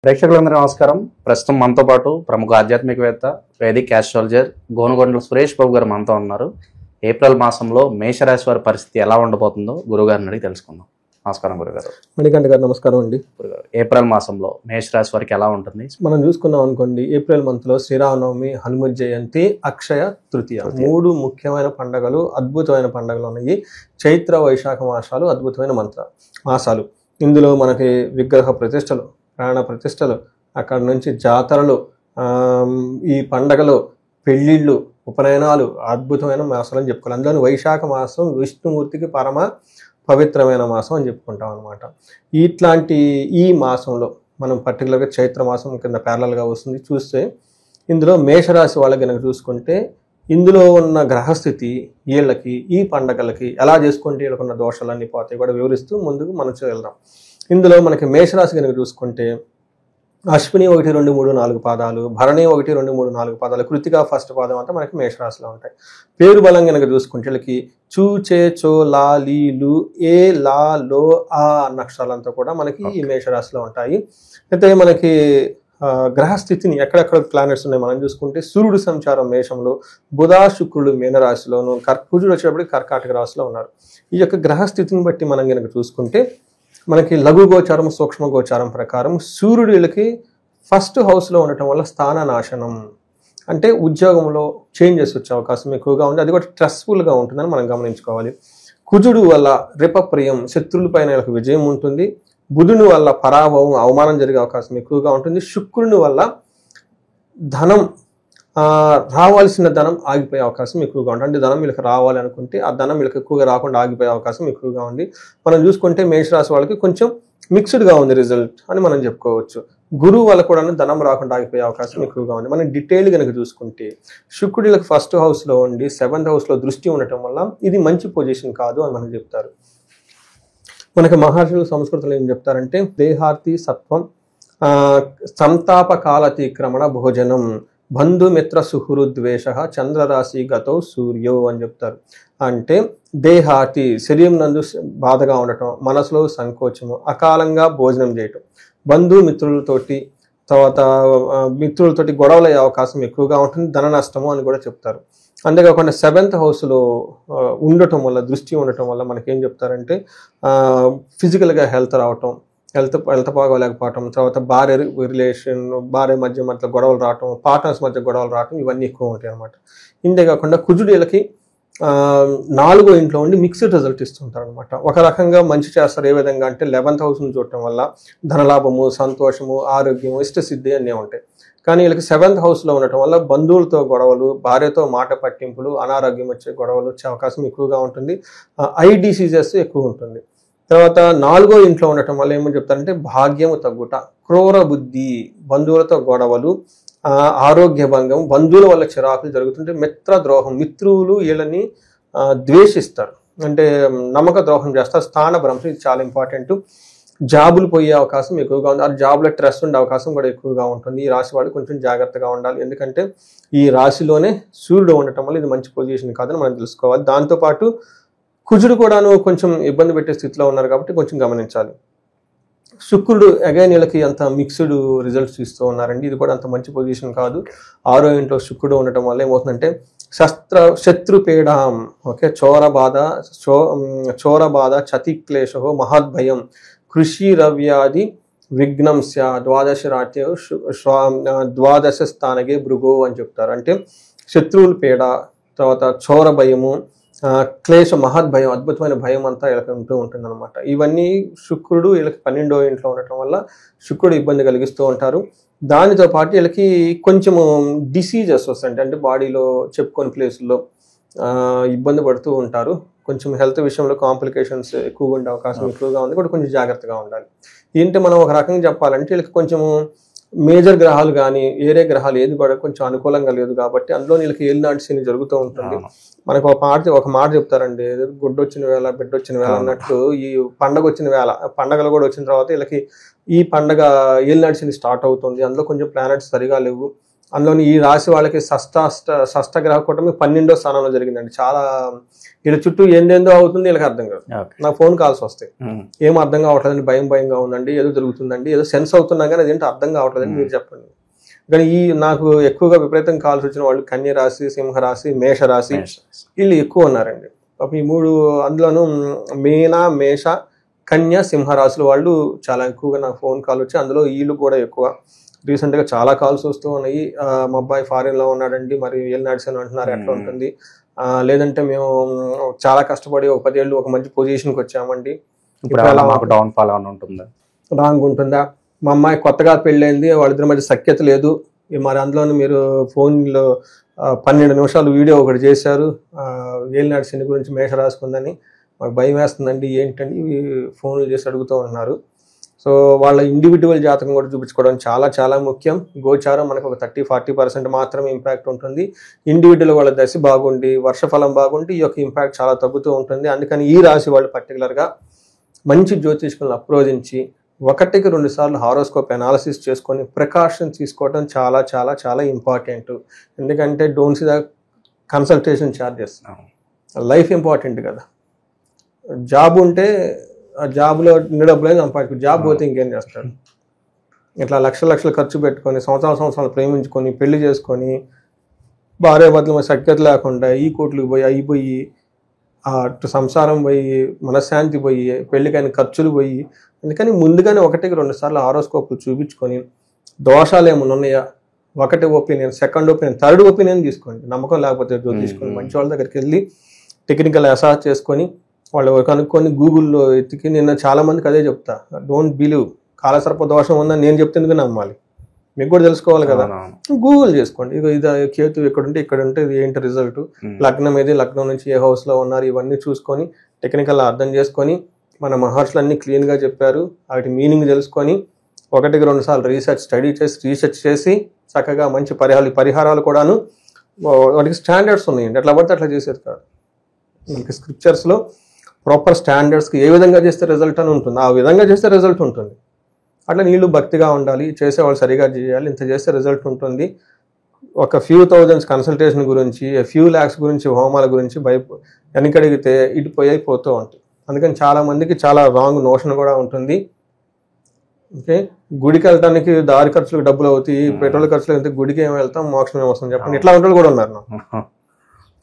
ప్రేక్షకులందరూ నమస్కారం. ప్రస్తుతం మనతో పాటు ప్రముఖ ఆధ్యాత్మికవేత్త, వేదిక్ ఆస్ట్రాలజర్ గోనుగొండల సురేష్ బాబు గారు మనతో ఉన్నారు. ఏప్రిల్ మాసంలో మేషరాశి వారి పరిస్థితి ఎలా ఉండబోతుందో గురుగారిని అడిగి తెలుసుకుందాం. నమస్కారం గురుగారు. మణికంఠ గారు నమస్కారం అండి. గురుగారు, ఏప్రిల్ మాసంలో మేషరాశి వారికి ఎలా ఉంటుంది? మనం చూసుకున్నాం అనుకోండి, ఏప్రిల్ మంత్ లో శ్రీరామనవమి, హనుమత్ జయంతి, అక్షయ తృతీయ, మూడు ముఖ్యమైన పండుగలు, అద్భుతమైన పండుగలు ఉన్నాయి. చైత్ర వైశాఖ మాసాలు అద్భుతమైన మాసాలు. ఇందులో మనకి విగ్రహ ప్రతిష్టలు, ప్రాణ ప్రతిష్టలు, అక్కడ నుంచి జాతరలు, ఈ పండగలు, పెళ్లిళ్ళు, ఉపనయనాలు అద్భుతమైన మాసాలు అని చెప్పుకోవాలి. అందులో వైశాఖ మాసం విష్ణుమూర్తికి పరమ పవిత్రమైన మాసం అని చెప్పుకుంటాం అనమాట. ఇట్లాంటి ఈ మాసంలో మనం పర్టికులర్గా చైత్ర మాసం కింద ప్యారలల్గా వస్తుంది. చూస్తే ఇందులో మేషరాశి వాళ్ళకి కనుక చూసుకుంటే ఇందులో ఉన్న గ్రహస్థితి వీళ్ళకి ఈ పండగలకి ఎలా చేసుకుంటే వీళ్ళకున్న దోషాలన్నీ పోతాయి కూడా వివరిస్తూ ముందుకు మనం వెళ్దాం. ఇందులో మనకి మేషరాశి కనుక చూసుకుంటే అశ్విని 1, 2, 3, 4 పాదాలు, భరణి 1, 2, 3, 4 పాదాలు, కృతిక ఫస్ట్ పాదం అంతా మనకి మేషరాశిలో ఉంటాయి. పేరు బలం కనుక చూసుకుంటే వీళ్ళకి చూ, చే, చో, లా, లీ, లు, ఏ, లా, లో, ఆ అక్షరాలంతా కూడా మనకి ఈ మేషరాశిలో ఉంటాయి. అయితే మనకి గ్రహస్థితిని ఎక్కడెక్కడ ప్లానెట్స్ ఉన్నాయి మనం చూసుకుంటే సూర్యుడు సంచారం మేషంలో, బుధ శుక్రుడు మీనరాశిలోను, కుజుడు వచ్చేటప్పుడు కర్కాటక రాశిలో ఉన్నారు. ఈ యొక్క గ్రహస్థితిని బట్టి మనం కనుక చూసుకుంటే మనకి లఘు గోచారం, సూక్ష్మ గోచారం ప్రకారం సూర్యుడు వీళ్ళకి ఫస్ట్ హౌస్లో ఉండటం వల్ల స్థాన నాశనం, అంటే ఉద్యోగంలో చేంజెస్ వచ్చే అవకాశం ఎక్కువగా ఉంది. అది కూడా స్ట్రెస్ఫుల్గా ఉంటుందని మనం గమనించుకోవాలి. కుజుడు వల్ల రిపప్రియం, శత్రువుల పైన వీళ్ళకి విజయం ఉంటుంది. బుధుని వల్ల పరాభవం, అవమానం జరిగే అవకాశం ఎక్కువగా ఉంటుంది. శుక్రుని వల్ల ధనం, రావాల్సిన ధనం ఆగిపోయే అవకాశం ఎక్కువగా ఉంటుంది. అంటే ధనం వీళ్ళకి రావాలి అనుకుంటే ఆ ధనం వీళ్ళకి ఎక్కువగా రాకుండా ఆగిపోయే అవకాశం ఎక్కువగా ఉంది. మనం చూసుకుంటే మేషరాశి వాళ్ళకి కొంచెం మిక్స్డ్గా ఉంది రిజల్ట్ అని మనం చెప్పుకోవచ్చు. గురువు వల్ల కూడా ధనం రాకుండా ఆగిపోయే అవకాశం ఎక్కువగా ఉంది. మనం డీటెయిల్ కనుక చూసుకుంటే శుక్రుడికి ఫస్ట్ హౌస్లో ఉండి 7th హౌస్లో దృష్టి ఉండటం వల్ల ఇది మంచి పొజిషన్ కాదు అని మనం చెప్తారు. మనకి మహర్షులు సంస్కృతంలో ఏం చెప్తారంటే దేహార్తి సత్వం, సంతాప కాలతిక్రమణ భోజనం, బంధుమిత్ర సుహృద్వేష, చంద్రరాశి గతో సూర్యో అని చెప్తారు. అంటే దేహాతి శరీరం నందు బాధగా ఉండటం, మనసులో సంకోచము, అకాలంగా భోజనం చేయటం, బంధుమిత్రులతోటి తర్వాత మిత్రులతోటి గొడవలు అయ్యే అవకాశం ఎక్కువగా ఉంటుంది, ధన నష్టము అని కూడా చెప్తారు. అంతేకాకుండా 7th హౌస్లో ఉండటం వల్ల, దృష్టి ఉండటం వల్ల మనకేం చెప్తారంటే ఫిజికల్గా హెల్త్ రావటం, హెల్త్ బాగోలేకపోవటం, తర్వాత భార్య మధ్య గొడవలు రావటం, పార్ట్నర్స్ మధ్య గొడవలు రావటం, ఇవన్నీ ఎక్కువ ఉంటాయి అనమాట. ఇంతేకాకుండా కుజుడు వీళ్ళకి 4వ ఇంట్లో ఉండి మిక్స్డ్ రిజల్ట్ ఇస్తుంటారు అనమాట. ఒక రకంగా మంచి చేస్తారు. ఏ విధంగా అంటే 11th హౌస్ని చూడటం వల్ల ధనలాభము, సంతోషము, ఆరోగ్యము, ఇష్టసిద్ధి అన్నీ ఉంటాయి. కానీ వీళ్ళకి 7th హౌస్లో ఉండటం వల్ల బంధువులతో గొడవలు, భార్యతో మాట పట్టింపులు, అనారోగ్యం వచ్చే గొడవలు వచ్చే అవకాశం ఎక్కువగా ఉంటుంది. ఐ డిసీజెస్ ఎక్కువ ఉంటుంది. తర్వాత 4వ ఇంట్లో ఉండటం వల్ల ఏమని చెప్తారంటే భాగ్యము తగ్గుట, క్రూర బుద్ధి, బంధువులతో గొడవలు, ఆరోగ్య భంగం, బంధువుల వల్ల చిరాకులు జరుగుతుంటే మిత్ర ద్రోహం, మిత్రులు వీళ్ళని ద్వేషిస్తారు, అంటే నమ్మక ద్రోహం చేస్తారు. స్థాన భ్రంశం, ఇది చాలా ఇంపార్టెంట్. జాబులు పోయే అవకాశం ఎక్కువగా ఉంది. ఆ జాబ్లో స్ట్రెస్ ఉండే అవకాశం కూడా ఎక్కువగా ఉంటుంది. ఈ రాశి వాళ్ళు కొంచెం జాగ్రత్తగా ఉండాలి. ఎందుకంటే ఈ రాశిలోనే సూర్యుడు ఉండటం వల్ల ఇది మంచి పొజిషన్ కాదని మనం తెలుసుకోవాలి. దాంతోపాటు కుజుడు కూడాను కొంచెం ఇబ్బంది పెట్టే స్థితిలో ఉన్నారు కాబట్టి కొంచెం గమనించాలి. శుక్రుడు అగైన్ వీళ్ళకి అంత మిక్స్డ్ రిజల్ట్స్ ఇస్తూ ఉన్నారండి. ఇది కూడా అంత మంచి పొజిషన్ కాదు. 6వ ఇంట్లో శుక్రుడు ఉండటం వల్ల ఏమవుతుందంటే శత్రుపీడాం, ఓకే, చోరబాధ, చతిక్లేశో, మహద్భయం, కృషి రవ్యాది విఘ్నం స్యా, ద్వాదశ స్థానగే భృగో అని చెప్తారు. అంటే శత్రువుల పీడ, తర్వాత చోర భయము, క్లేశ, మహద్భయం, అద్భుతమైన భయం అంతా వీళ్ళకి ఉంటూ ఉంటుంది అనమాట. ఇవన్నీ శుక్రుడు వీళ్ళకి 12వ ఇంట్లో ఉండటం వల్ల శుక్రుడు ఇబ్బంది కలిగిస్తూ ఉంటారు. దానితో పాటు వీళ్ళకి కొంచెము డిసీజెస్ వస్తాయి, అంటే బాడీలో చెప్పుకొని ప్లేసుల్లో ఇబ్బంది పడుతూ ఉంటారు. కొంచెం హెల్త్ విషయంలో కాంప్లికేషన్స్ ఎక్కువగా ఉండే అవకాశం ఎక్కువగా ఉంది, కూడా కొంచెం జాగ్రత్తగా ఉండాలి. ఏంటంటే మనం ఒక రకంగా చెప్పాలంటే వీళ్ళకి కొంచెము మేజర్ గ్రహాలు కానీ ఏరే గ్రహాలు ఏది కూడా కొంచెం అనుకూలంగా లేదు కాబట్టి అందులో వీళ్ళకి ఏలినాటి శని జరుగుతూ ఉంటుంది. మనకు ఒక మాట చెప్తారండి, గుడ్డొచ్చిన వేళ బిడ్డొచ్చిన వేళ అన్నట్లు ఈ పండగ వచ్చిన వేళ, పండగలు కూడా వచ్చిన తర్వాత వీళ్ళకి ఈ పండగ ఏలినాటి శని స్టార్ట్ అవుతుంది. అందులో కొంచెం ప్లానెట్స్ సరిగా లేవు. అందులోని ఈ రాశి వాళ్ళకి షష్ఠగ్రహ కూటమి 12వ స్థానంలో జరిగిందండి. చాలా వీళ్ళ చుట్టూ ఏందేందో అవుతుంది, వీళ్ళకి అర్థం కాదు. నాకు ఫోన్ కాల్స్ వస్తాయి, ఏం అర్థం కావట్లేదండి, భయంగా ఉందండి, ఏదో జరుగుతుందండి, ఏదో సెన్స్ అవుతున్నా కానీ అదేంటో అర్థం కావట్లేదండి, మీరు చెప్పండి. కానీ నాకు ఎక్కువగా విపరీతం కాల్స్ వచ్చిన వాళ్ళు కన్య రాశి, సింహరాశి, మేషరాశి, వీళ్ళు ఎక్కువ ఉన్నారండి. ఈ 3 అందులోనూ మీన, మేష, కన్య, సింహరాశుల వాళ్ళు చాలా ఎక్కువగా నాకు ఫోన్ కాల్ వచ్చి అందులో వీళ్ళు కూడా ఎక్కువ. రీసెంట్గా చాలా కాల్స్ వస్తూ ఉన్నాయి. మా అబ్బాయి ఫారిన్లో ఉన్నాడండి, మరి వెళ్ళినాడ్స్ అని అంటున్నారు, ఎట్లా ఉంటుంది, లేదంటే మేము చాలా కష్టపడి ఒక 10 ఏళ్ళు ఒక మంచి పొజిషన్కి వచ్చామండి, రాంగ్ ఉంటుందా, మా అమ్మాయి కొత్తగా పెళ్ళైంది, వాళ్ళిద్దరి మధ్య సఖ్యత లేదు, మరి అందులోని మీరు ఫోన్లో 12 నిమిషాలు వీడియో ఒకటి చేశారు వెళ్ళినాడు శని గురించి, మేష రాసుకుందని, మాకు భయం వేస్తుందండి, ఏంటండి ఫోన్లు చేసి అడుగుతూ ఉన్నారు. సో వాళ్ళ ఇండివిజువల్ జాతకం కూడా చూపించుకోవడం చాలా చాలా ముఖ్యం. గోచారం మనకు ఒక 30-40% మాత్రమే ఇంపాక్ట్ ఉంటుంది. ఇండివిజువల్ వాళ్ళ దశ బాగుండి, వర్షఫలం బాగుండి ఈ యొక్క ఇంపాక్ట్ చాలా తగ్గుతూ ఉంటుంది. అందుకని ఈ రాశి వాళ్ళు పర్టికులర్గా మంచి జ్యోతిష్కులను అప్రోచించి 1-2 సార్లు హారోస్కోప్ అనాలిసిస్ చేసుకొని ప్రికాషన్ తీసుకోవడం చాలా చాలా చాలా ఇంపార్టెంట్. ఎందుకంటే don't see the consultation charges. Life important కదా. జాబ్ ఉంటే ఆ జాబ్లో ఇన్ని డబ్బులైనా సంపాదించు, జాబ్ పోతే ఇంకేం చేస్తాడు. ఇట్లా లక్షలు ఖర్చు పెట్టుకొని సంవత్సరాలు ప్రేమించుకొని పెళ్లి చేసుకొని భార్యాభర్తల సఖ్యత లేకుండా ఈ కోట్లకు పోయి అయిపోయి అటు సంసారం పోయి మనశ్శాంతి పోయి పెళ్లికైన ఖర్చులు పోయి, అందుకని ముందుగానే 1-2 సార్లు హారోస్కోప్లు చూపించుకొని దోషాలు ఏమైనా ఉన్నాయా, 1 opinion, 2nd opinion, 3rd opinion తీసుకోండి. నమ్మకం లేకపోతే తీసుకొని మంచి వాళ్ళ దగ్గరికి వెళ్ళి టెక్నికల్ అసాస్ చేసుకొని వాళ్ళు కనుక్కొని గూగుల్లో ఎత్తికి, నిన్న చాలా మందికి అదే చెప్తా, డోంట్ బిలీవ్, కాలసర్ప దోషం ఉందని నేను చెప్తేందుకు నమ్మాలి, మీకు కూడా తెలుసుకోవాలి కదా. గూగుల్ చేసుకోండి, ఇది కేతు ఎక్కడుంటే ఇక్కడ ఉంటే ఇది ఏంటి రిజల్ట్, లగ్నం ఏది, లగ్నం నుంచి ఏ హౌస్లో ఉన్నారు, ఇవన్నీ చూసుకొని టెక్నికల్ అర్థం చేసుకొని మన మహర్షులు అన్ని క్లీన్గా చెప్పారు, వాటి మీనింగ్ తెలుసుకొని 1-2 సార్లు రీసెర్చ్ చేసి చక్కగా మంచి పరిహారాలు కూడాను, వాటికి స్టాండర్డ్స్ ఉన్నాయండి. అట్లా పడితే అట్లా చేసేది కాదు. మనకి స్క్రిప్చర్స్లో ప్రాపర్ స్టాండర్డ్స్కి ఏ విధంగా చేస్తే రిజల్ట్ అని ఉంటుంది, ఆ విధంగా చేస్తే రిజల్ట్ ఉంటుంది. అట్లా నీళ్ళు భక్తిగా ఉండాలి, చేసేవాళ్ళు సరిగా చేయాలి, ఇంత చేస్తే రిజల్ట్ ఉంటుంది. ఒక few thousands కన్సల్టేషన్ గురించి, few lakhs గురించి, హోమాల గురించి వెనకడిగితే ఇటు పోతూ ఉంటాయి. అందుకని చాలా మందికి చాలా రాంగ్ నోషన్ కూడా ఉంటుంది. ఓకే, గుడికి వెళ్ళడానికి దారి ఖర్చులకు డబ్బులు అవుతాయి, పెట్రోల్ ఖర్చులు అయితే గుడికి ఏమి వెళ్తాం, మోక్షం ఏమొస్తుంది చెప్పండి, ఇట్లా వాళ్ళు కూడా ఉన్నారు.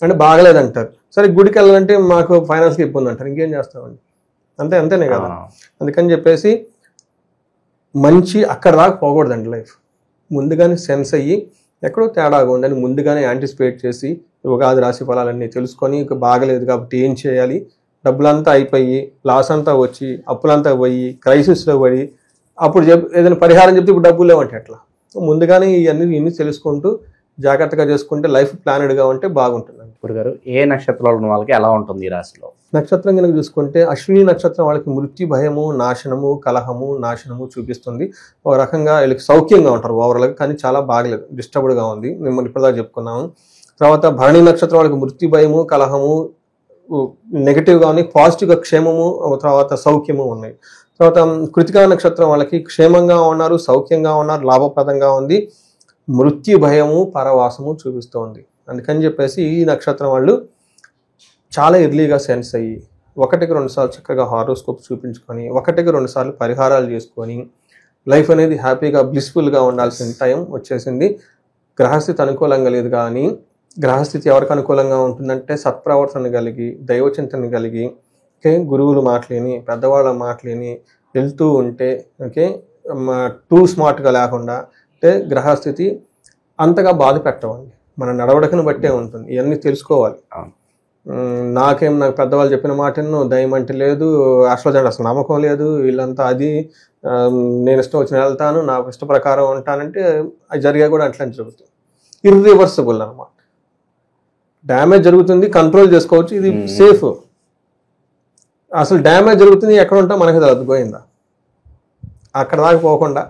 అంటే బాగలేదంటారు, సరే గుడికి వెళ్ళాలంటే మాకు ఫైనాన్స్కి ఇబ్బంది అంటారు, ఇంకేం చేస్తామండి, అంతేనే కదా. అందుకని చెప్పేసి మంచి అక్కడ దాకా పోకూడదండి లైఫ్. ముందుగానే సెన్స్ అయ్యి ఎక్కడో తేడాగా ఉందని ముందుగానే యాంటిసిపేట్ చేసి ఉగాది రాశి ఫలాలన్నీ తెలుసుకొని ఇక బాగలేదు కాబట్టి ఏం చేయాలి, డబ్బులంతా అయిపోయి లాస్ అంతా వచ్చి అప్పులంతా పోయి క్రైసిస్లో పడి అప్పుడు ఏదైనా పరిహారం చెప్తే ఇప్పుడు డబ్బులు లేవంటే ఎట్లా. ముందుగానే ఇవన్నీ తెలుసుకుంటూ జాగ్రత్తగా చేసుకుంటే లైఫ్ ప్లానెడ్గా ఉంటే బాగుంటుందండి. గురుగారు, ఏ నక్షత్రాలు ఉన్న వాళ్ళకి ఎలా ఉంటుంది ఈ రాశిలో? నక్షత్రం కనుక చూసుకుంటే అశ్విని నక్షత్రం వాళ్ళకి మృత్యు, భయము, నాశనము, కలహము, నాశనము చూపిస్తుంది. ఒక రకంగా వీళ్ళకి సౌఖ్యంగా ఉంటారు ఓవరాల్గా, కానీ చాలా బాగలేదు, డిస్టర్బ్డ్గా ఉంది, మిమ్మల్ని ఇప్పటిదాకా చెప్పుకున్నాము. తర్వాత భరణి నక్షత్రం వాళ్ళకి మృత్యు, భయము, కలహము నెగిటివ్గా ఉన్నాయి, పాజిటివ్గా క్షేమము, తర్వాత సౌఖ్యము ఉన్నాయి. తర్వాత కృతికా నక్షత్రం వాళ్ళకి క్షేమంగా ఉన్నారు, సౌఖ్యంగా ఉన్నారు, లాభప్రదంగా ఉంది, మృత్యు, భయము, పరవాసము చూపిస్తోంది. అందుకని చెప్పేసి ఈ నక్షత్రం వాళ్ళు చాలా ఎర్లీగా సెన్స్ అయ్యి 1-2 సార్లు చక్కగా హారోస్కోప్ చూపించుకొని 1-2 సార్లు పరిహారాలు చేసుకొని లైఫ్ అనేది హ్యాపీగా బ్లిస్ఫుల్గా ఉండాల్సిన టైం వచ్చేసింది. గ్రహస్థితి అనుకూలంగా లేదు, కానీ గ్రహస్థితి ఎవరికి అనుకూలంగా ఉంటుందంటే సత్ప్రవర్తన కలిగి, దైవచింతన కలిగి, ఓకే, గురువులు మాటలేని, పెద్దవాళ్ళ మాటలేని వెళ్తూ ఉంటే, ఓకే, టూ స్మార్ట్గా లేకుండా అంటే గ్రహస్థితి అంతగా బాధ పెట్టవండి, మన నడవడికను బట్టే ఉంటుంది. ఇవన్నీ తెలుసుకోవాలి. నాకు పెద్దవాళ్ళు చెప్పిన మాటను దయ్యం అంటే లేదు, ఆస్ట్రాలజీ అసలు నమ్మకం లేదు, వీళ్ళంతా అది నేను ఇష్టం వచ్చిన వెళ్తాను, నాకు ఇష్ట ప్రకారం ఉంటానంటే అది జరిగా కూడా అట్లా జరుగుతుంది. ఇర్రివర్సిబుల్ అనమాట. డ్యామేజ్ జరుగుతుంది, కంట్రోల్ చేసుకోవచ్చు, ఇది సేఫ్. అసలు డ్యామేజ్ జరుగుతుంది ఎక్కడ ఉంటా మనకి తెలియదు, పోయిందా అక్కడ దాకా పోకుండా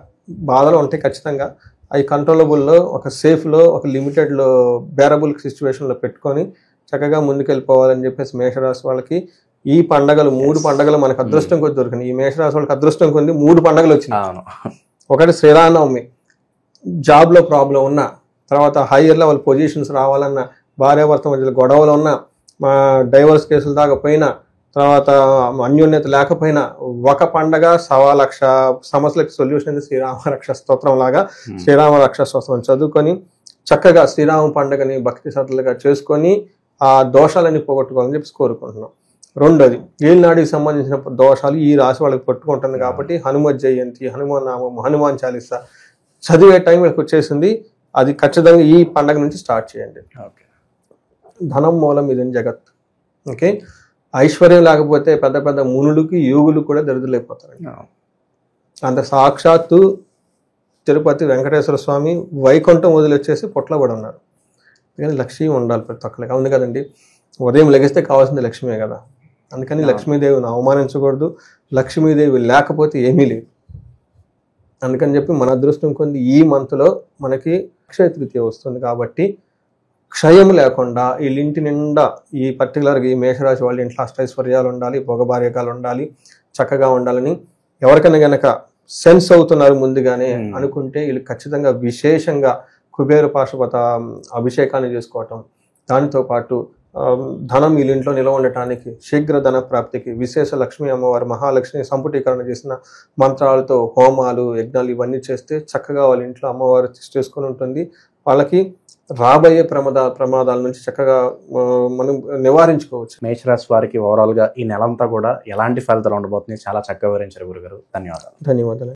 బాధలు ఉంటాయి ఖచ్చితంగా. అవి కంట్రోలబుల్లో, ఒక సేఫ్లో, ఒక లిమిటెడ్లో, బేరబుల్ సిచ్యువేషన్లో పెట్టుకొని చక్కగా ముందుకెళ్ళిపోవాలని చెప్పేసి మేషరాశి వాళ్ళకి ఈ పండగలు 3 పండగలు మనకు అదృష్టం కొద్ది దొరికినాయి. ఈ మేషరాశి వాళ్ళకి అదృష్టం కొద్ది 3 పండగలు వచ్చినాయి. ఒకటి శ్రీరామనవమి, జాబ్లో ప్రాబ్లం ఉన్నా తర్వాత హైయర్ లెవెల్ పొజిషన్స్ రావాలన్నా, భార్యాభర్త మధ్యలో గొడవలు ఉన్న, డైవర్స్ కేసులు దాకా పోయినా, తర్వాత అన్యోన్యత లేకపోయినా, ఒక పండగ 1,00,000 సమస్యలకు సొల్యూషన్ అనేది శ్రీరామ రక్ష స్తోత్రం లాగా శ్రీరామ రక్ష స్తోత్రం చదువుకొని చక్కగా శ్రీరామ పండుగని భక్తి శ్రద్ధలుగా చేసుకొని ఆ దోషాలని పోగొట్టుకోవాలని చెప్పి కోరుకుంటున్నాం. రెండోది, ఏలినాడికి సంబంధించిన దోషాలు ఈ రాశి వాళ్ళకి పట్టుకుంటుంది కాబట్టి హనుమత్ జయంతి, హనుమాన్ నామం, హనుమాన్ చాలీసా చదివే టైం వీళ్ళకి వచ్చేసింది. అది ఖచ్చితంగా ఈ పండగ నుంచి స్టార్ట్ చేయండి. ధనం మూలం ఇదని జగత్. ఓకే, ఐశ్వర్యం లేకపోతే పెద్ద పెద్ద మునులకి యోగులు కూడా దరిద్రులైపోతారండి. అంత సాక్షాత్తు తిరుపతి వెంకటేశ్వర స్వామి వైకుంఠం వదిలేసి పొట్ల కూడా ఉన్నారు. కానీ లక్ష్మి ఉండాలి ప్రతి ఒక్కరికి. అవును కదండి, ఉదయం లెగిస్తే కావాల్సింది లక్ష్మే కదా. అందుకని లక్ష్మీదేవిని అవమానించకూడదు. లక్ష్మీదేవి లేకపోతే ఏమీ లేదు. అందుకని చెప్పి మన అదృష్టం కొంది ఈ మంత్లో మనకి అక్షయ తృతీయ వస్తుంది కాబట్టి క్షయం లేకుండా వీళ్ళింటి నిండా ఈ పర్టికులర్గా ఈ మేషరాశి వాళ్ళ ఇంట్లో అష్టైశ్వర్యాలు ఉండాలి, భోగభార్యకాలు ఉండాలి, చక్కగా ఉండాలని ఎవరికైనా గనక సెన్స్ అవుతున్నారు ముందుగానే అనుకుంటే వీళ్ళు ఖచ్చితంగా విశేషంగా కుబేర పాశుపత అభిషేకాన్ని చేసుకోవటం, దానితో పాటు ధనం వీళ్ళింట్లో నిలవ ఉండటానికి, శీఘ్ర ధన ప్రాప్తికి, విశేష లక్ష్మీ అమ్మవారి మహాలక్ష్మి సంపుటీకరణ చేసిన మంత్రాలతో హోమాలు, యజ్ఞాలు ఇవన్నీ చేస్తే చక్కగా వాళ్ళ ఇంట్లో అమ్మవారు చేసుకొని ఉంటుంది. వాళ్ళకి రాబోయే ప్రమాదాల నుంచి చక్కగా మనం నివారించుకోవచ్చు. మేషరాశి వారికి ఓవరాల్గా ఈ నెలంతా కూడా ఎలాంటి ఫలితాలు ఉండబోతున్నాయి చాలా చక్కగా వివరించారు గురుగారు. ధన్యవాదాలు.